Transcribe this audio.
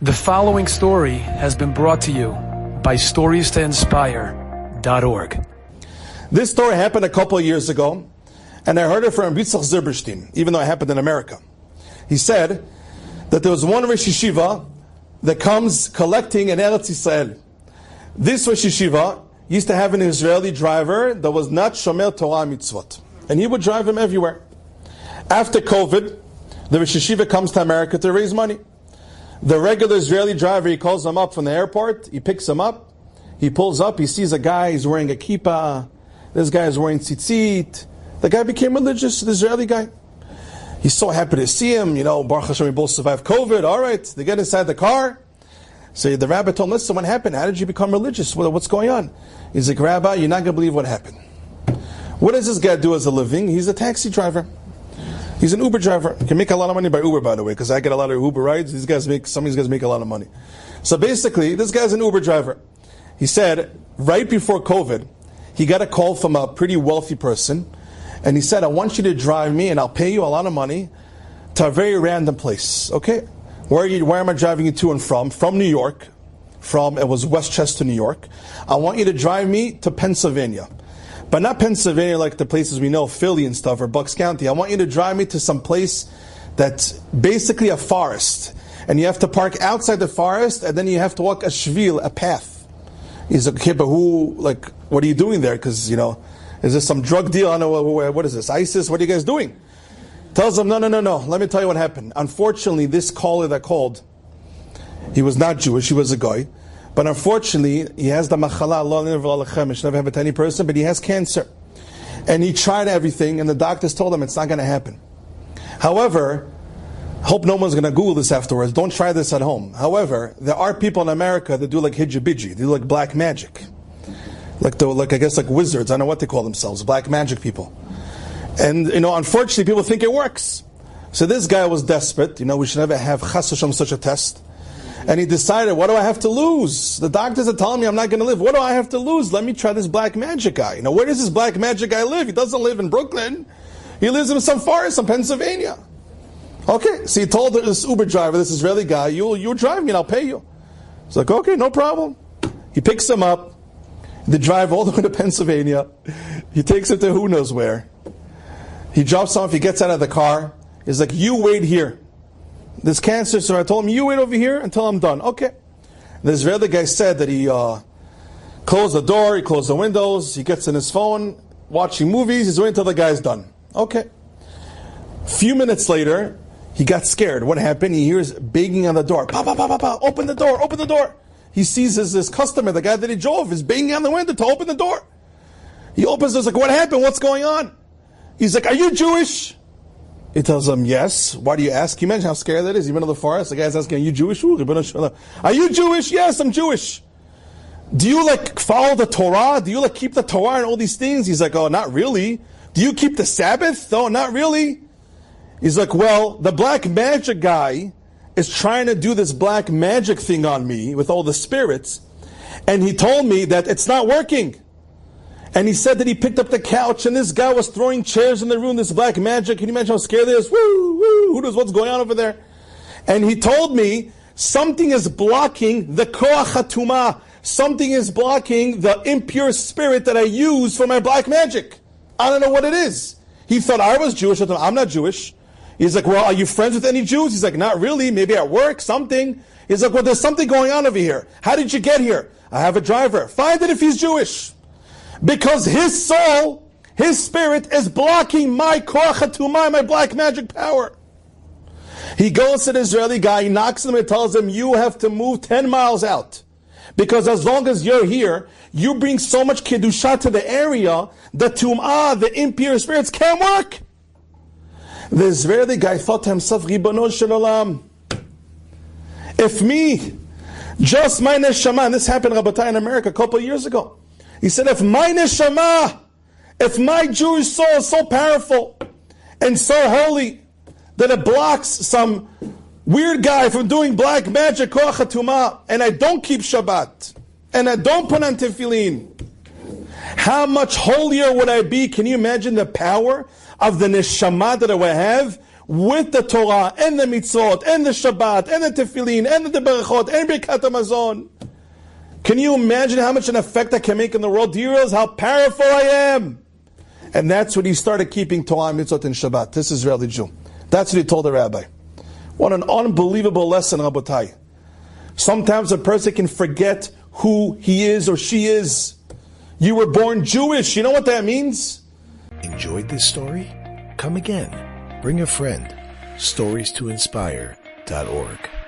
The following story has been brought to you by StoriesToInspire.org. This story happened a couple of years ago, and I heard it from Yitzchak Zilberstein, even though it happened in America. He said that there was one Rosh Yeshiva that comes collecting in Eretz Yisrael. This Rosh Yeshiva used to have an Israeli driver that was not Shomer Torah Mitzvot, and he would drive him everywhere. After COVID, the Rosh Yeshiva comes to America to raise money. The regular Israeli driver, he calls him up from the airport, he picks him up, he pulls up, he sees a guy, he's wearing a kippah, this guy is wearing tzitzit. The guy became religious, the Israeli guy. He's so happy to see him, Baruch Hashem, we both survived COVID, alright, they get inside the car. So the rabbi told him, listen, what happened? How did you become religious? What's going on? He's like, Rabbi, you're not going to believe what happened. What does this guy do as a living? He's a taxi driver. He's an Uber driver. He can make a lot of money by Uber, by the way, because I get a lot of Uber rides. Some of these guys make a lot of money. So basically, this guy's an Uber driver. He said, right before COVID, he got a call from a pretty wealthy person, and he said, I want you to drive me, and I'll pay you a lot of money to a very random place. Okay? Where am I driving you to and from? From New York. It was Westchester, New York. I want you to drive me to Pennsylvania. But not Pennsylvania like the places we know, Philly and stuff, or Bucks County. I want you to drive me to some place that's basically a forest. And you have to park outside the forest, and then you have to walk a shvil, a path. He's like, okay, but what are you doing there? Because, is this some drug deal? I don't know, what is this, ISIS? What are you guys doing? Tells him, no. Let me tell you what happened. Unfortunately, this caller that called, he was not Jewish, he was a guy. But unfortunately, he has the machala, Allah should never have it to any person, but he has cancer. And he tried everything, and the doctors told him it's not going to happen. However, hope no one's going to Google this afterwards. Don't try this at home. However, there are people in America that do like hijabiji, they do like black magic. Like wizards, I don't know what they call themselves, black magic people. And, unfortunately, people think it works. So this guy was desperate. We should never have chas v'shalom such a test. And he decided, what do I have to lose? The doctors are telling me I'm not going to live. What do I have to lose? Let me try this black magic guy. Where does this black magic guy live? He doesn't live in Brooklyn. He lives in some forest in Pennsylvania. Okay, so he told this Uber driver, this Israeli guy, you drive me and I'll pay you. He's like, okay, no problem. He picks him up. They drive all the way to Pennsylvania. He takes him to who knows where. He drops him off. He gets out of the car. He's like, you wait here. This cancer, so I told him, you wait over here until I'm done. Okay. The Israeli guy said that he closed the door, he closed the windows, he gets in his phone, watching movies, he's waiting until the guy's done. Okay. A few minutes later, he got scared. What happened? He hears banging on the door. Pa, pa, pa, pa, pa. Open the door, open the door. He sees his customer, the guy that he drove, is banging on the window to open the door. He opens it, he's like, what happened? What's going on? He's like, are you Jewish? He tells him, yes. Why do you ask? Can you imagine how scary that is? You've been to the forest, the guy's asking, are you Jewish? Are you Jewish? Yes, I'm Jewish. Do you follow the Torah? Do you keep the Torah and all these things? He's like, oh, not really. Do you keep the Sabbath? No, not really. He's like, well, the black magic guy is trying to do this black magic thing on me with all the spirits, and he told me that it's not working. And he said that he picked up the couch, and this guy was throwing chairs in the room, this black magic. Can you imagine how scared it is? Woo, woo, who knows what's going on over there? And he told me, something is blocking the koach hatumah. Something is blocking the impure spirit that I use for my black magic. I don't know what it is. He thought I was Jewish. I thought, I'm not Jewish. He's like, well, are you friends with any Jews? He's like, not really. Maybe at work, something. He's like, well, there's something going on over here. How did you get here? I have a driver. Find it if he's Jewish. Because his soul, his spirit is blocking my koach hatumah, my black magic power. He goes to the Israeli guy, he knocks him and tells him, you have to move 10 miles out. Because as long as you're here, you bring so much kedusha to the area, the tum'ah, the impure spirits can't work. The Israeli guy thought to himself, Ribono shel olam, if me, just my neshama, and this happened, Rabbi, in America a couple of years ago. He said, if my neshama, if my Jewish soul is so powerful and so holy that it blocks some weird guy from doing black magic, koach hatumah, and I don't keep Shabbat, and I don't put on tefillin, how much holier would I be? Can you imagine the power of the neshama that I would have with the Torah, and the mitzvot, and the Shabbat, and the tefillin, and the berachot, and Birkat Hamazon. Can you imagine how much an effect I can make in the world? Do you realize how powerful I am? And that's when he started keeping Torah, mitzvot, and Shabbat. This Israeli Jew. That's what he told the rabbi. What an unbelievable lesson, Rabotai. Sometimes a person can forget who he is or she is. You were born Jewish. You know what that means? Enjoyed this story? Come again. Bring a friend. StoriesToInspire.org